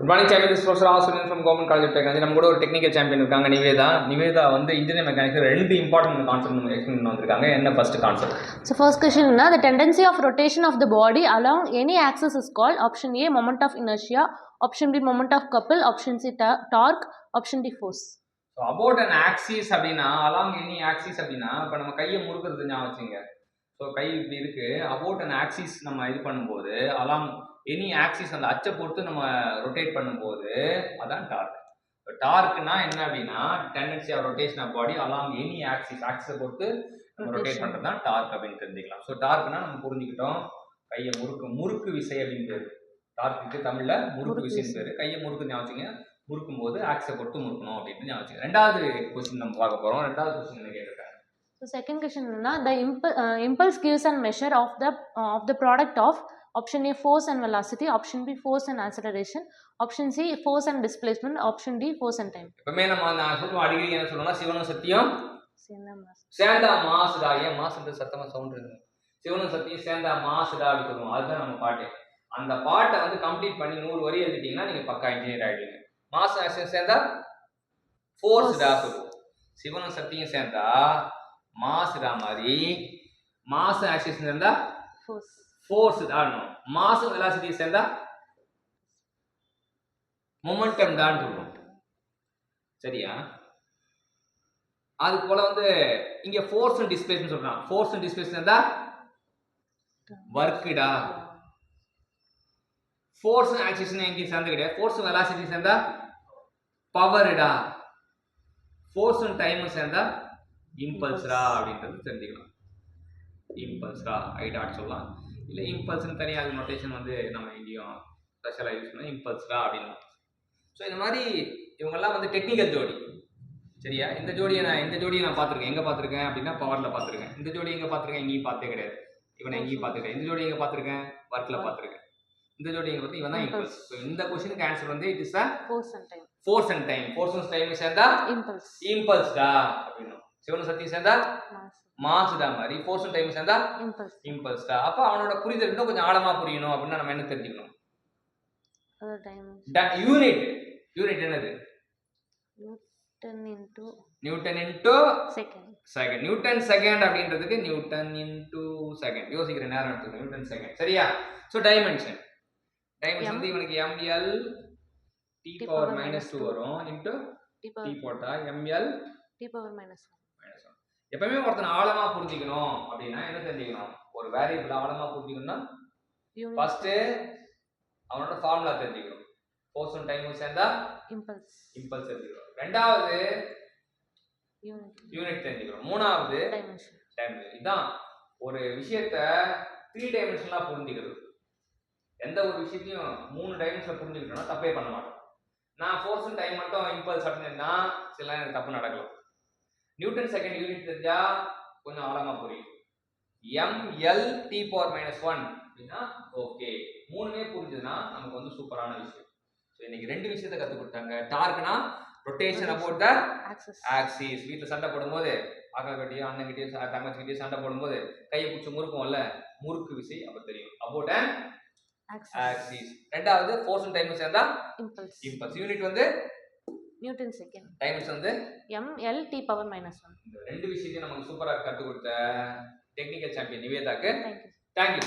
Good morning champion is professor Aswin from government college of technology. நம்ம கூட ஒரு technical champion இருக்காங்க நிவேதா வந்து இன்ஜினியர் மெக்கானிக்ஸ் ரெண்டு இம்பார்ட்டன்ட் கான்செப்ட் நம்ம எக்ஸ்பிளைன் வந்திருக்காங்க. என்ன first concept? So first question na the tendency of rotation of the body along any axis is called option A moment of inertia, option B moment of couple, option C torque, option D force. So about an axis அப்படின்னா along any axis அப்படின்னா இப்போ நம்ம கையை முறுக்குறது ஞாபகம் வச்சுங்க. So கை இப்படி இருக்கு. About an axis நம்ம இது பண்ணும்போது அலாங் எனி ஆக்சிஸ் அந்த அச்சை பொறுத்து நம்ம ரொட்டேட் பண்ணும்போது அதான் டார்க். டார்க்னா என்ன அப்படின்னா tendency of rotation of body along any ஆக்சிஸை பொறுத்து நம்ம ரொட்டேட் பண்ணுறது தான் டார்க் அப்படின்னு தெரிஞ்சுக்கலாம். ஸோ டார்க்னா நம்ம புரிஞ்சுக்கிட்டோம் கையை முறுக்கு விசை அப்படின்னு பேர். டார்க்கு தமிழ்ல முறுக்கு விசைன்னு பேர். கையை முறுக்கு ஞாபகம் முறுக்கும் போது ஆக்ஸை பொறுத்து முறுக்கணும் அப்படின்னு ஞாபகம். ரெண்டாவது கொஸ்டின் நம்ம பார்க்க போறோம். ரெண்டாவது கொஸ்டின் என்ன கேட்டிருக்காங்க? So second question na the impulse gives a measure of the product of option A force and velocity, option B force and acceleration, option C force and displacement, option D force and time. எப்பவுமே நம்ம நான் சொல்லுவோம் அடிக்கடி என்ன சொல்லுவோம்னா சிவனும் சத்தியம் சேர்ந்தா மாசுடா. ஏன் மாசுன்ற சத்தமா சவுண்ட் இருக்கு? சிவனும் சத்தியம் சேர்ந்தா மாசுடா அப்படி சொல்லுவோம். அதுதான் நம்ம பாட்டு. அந்த பாட்டை வந்து கம்ப்ளீட் பண்ணி 100 வரி எழுதிட்டீங்கன்னா நீங்க பக்கா இன்ஜினியர் ஆயிடுவீங்க. மாசு ஆக்ஷன் சேர்ந்தா ஃபோர்ஸ்டா சொல்லுவோம். சிவனும் சத்தியம் சேர்ந்தா மாசுடா மாதிரி மாஸ் ஆக்சிஸ் சேர்ந்தா ஃபோர்ஸ் தானும். மாஸ் வெலாசிட்டி சேர்ந்தா மொமெண்டம் தான் சொல்லுவோம். சரியா? அது போல வந்து இங்க ஃபோர்ஸ் அண்ட் டிஸ்பிளேஸ்மென்ட் சொல்றான். ஃபோர்ஸ் அண்ட் டிஸ்பிளேஸ்மென்ட் சேர்ந்தா வர்க்குடா. ஃபோர்ஸ் அண்ட் ஆக்சிஸ் எங்க சேர்ந்து கிடையாது. ஃபோர்ஸ் வெலாசிட்டி சேர்ந்தா பவர்டா. ஃபோர்ஸ் அண்ட் டைம் சேர்ந்தா இம்பல்ஸ்ரா அப்படின்றது தெரிஞ்சுக்கலாம். இம்பல்ஸ்ரா ஐ டாட் சொல்லலாம். இல்லை இம்பல்ஸ்னு தனியாக நோட்டேஷன் வந்து நம்ம எங்கேயும் ஸ்பெஷலாக யூஸ் பண்ணால் இம்பல்ஸ்ரா அப்படின்னு. ஸோ இந்த மாதிரி இவங்கெல்லாம் வந்து டெக்னிக்கல் ஜோடி. சரியா? இந்த ஜோடியை நான் பார்த்துருக்கேன். எங்கே பார்த்துருக்கேன் அப்படின்னா பவரில் பார்த்துருக்கேன். இந்த ஜோடி எங்கே பார்த்துருக்கேன்? எங்கேயும் பார்த்தே கிடையாது. இவனை எங்கேயும் பார்த்துருக்கேன். இந்த ஜோடி எங்கே பார்த்துருக்கேன்? ஒர்க்கில் பார்த்துருக்கேன். இந்த ஜோடி எங்கே பார்த்து இவன் தான் இம்பல்ஸ். ஸோ இந்த கொஸ்டினுக்கு ஆன்சர் வந்து it is a force and time. Force and time சேர்ந்தா இம்பல்ஸ்டா அப்படின்னு. சிவனு சக்தி சேர்ந்தா மாசுடா மாதிரி. ஃபோர்ஸ் அண்ட் டைம் சேர்ந்தா இம்பல்ஸ்டா. அப்போ அவனோட புரிதல் இன்னும் கொஞ்சம் ஆழமா புரியணும் அப்படின்னா நம்ம என்ன தெரிஞ்சுக்கணும்? யூனிட் என்னது? Newton into second. Newton second அப்படின்றதுக்கு நியூட்டன் இன்டு செகண்ட். யோசிக்கிற நேரம் எடுத்துக்கணும். Newton second. சரியா? ஸோ டைமென்ஷன் வந்து இவனுக்கு ml t பவர் -2 வரும் இன்டு t போட்டா ml t பவர் -1. எப்பவுமே ஒருத்தனை ஆழமா புரிஞ்சுக்கணும் அப்படின்னா என்ன தெரிஞ்சுக்கணும்? ஒரு வேரியபிள் ஆழமா புரிஞ்சுக்கணும்னா ஃபர்ஸ்ட் அவனோட ஃபார்முலா தெரிஞ்சுக்கணும். ஃபோர்ஸ் அண்ட் டைம் சேர்ந்தா இம்பல்ஸ் தெரிஞ்சுக்கணும். ரெண்டாவது யூனிட் தெரிஞ்சுக்கணும். மூணாவது டைமென்ஷன். இதான் ஒரு விஷயத்தை 3 டைமென்ஷனலா புரிஞ்சுக்கிறது. எந்த ஒரு விஷயத்தையும் 3 டைமென்ஷன்ல புரிஞ்சுக்கிட்டோம்னா தப்பே பண்ண மாட்டோம். நான் ஃபோர்ஸ் அண்ட் டைம் மட்டும் இம்பல்ஸ் அப்படின்னா சில எனக்கு தப்பு நடக்கலாம். நியூட்டன் செகண்ட் யூனிட் தெரிஞ்சா கொஞ்சம் ஆழமா புரியும். ml t பவர் -1 அப்படின்னா ஓகே. மூணுமே புரிஞ்சதுன்னா நமக்கு வந்து சூப்பரான விஷயம். ஸோ இன்னைக்கு 2 விஷயத்தை கற்றுக் கொடுத்தாங்க. டார்க்னா ரொட்டேஷன் அபவுட் த ஆக்சிஸ். வீட்டில் சண்டை போடும்போது அக்கா கிட்டேயோ அண்ணன் கிட்டேயோ தங்கச்சி கிட்டேயோ சண்டை போடும்போது கையை பிடிச்சி முறுக்கும்ல, முறுக்கு விசை அப்போ தெரியும். About and axis. ரெண்டாவது ஃபோர்ஸ் அண்ட் டைம் சேர்ந்தா இம்பல்ஸ். யூனிட் வந்து நியூட்டன் செகண்ட். டைமென்ஷன் வந்து ml t பவர் -1. இந்த 2 விஷயத்தையும் நமக்கு சூப்பரா கற்றுக் கொடுத்த டெக்னிக்கல் சாம்பியன் நிவேதாக்கு தேங்க்யூ.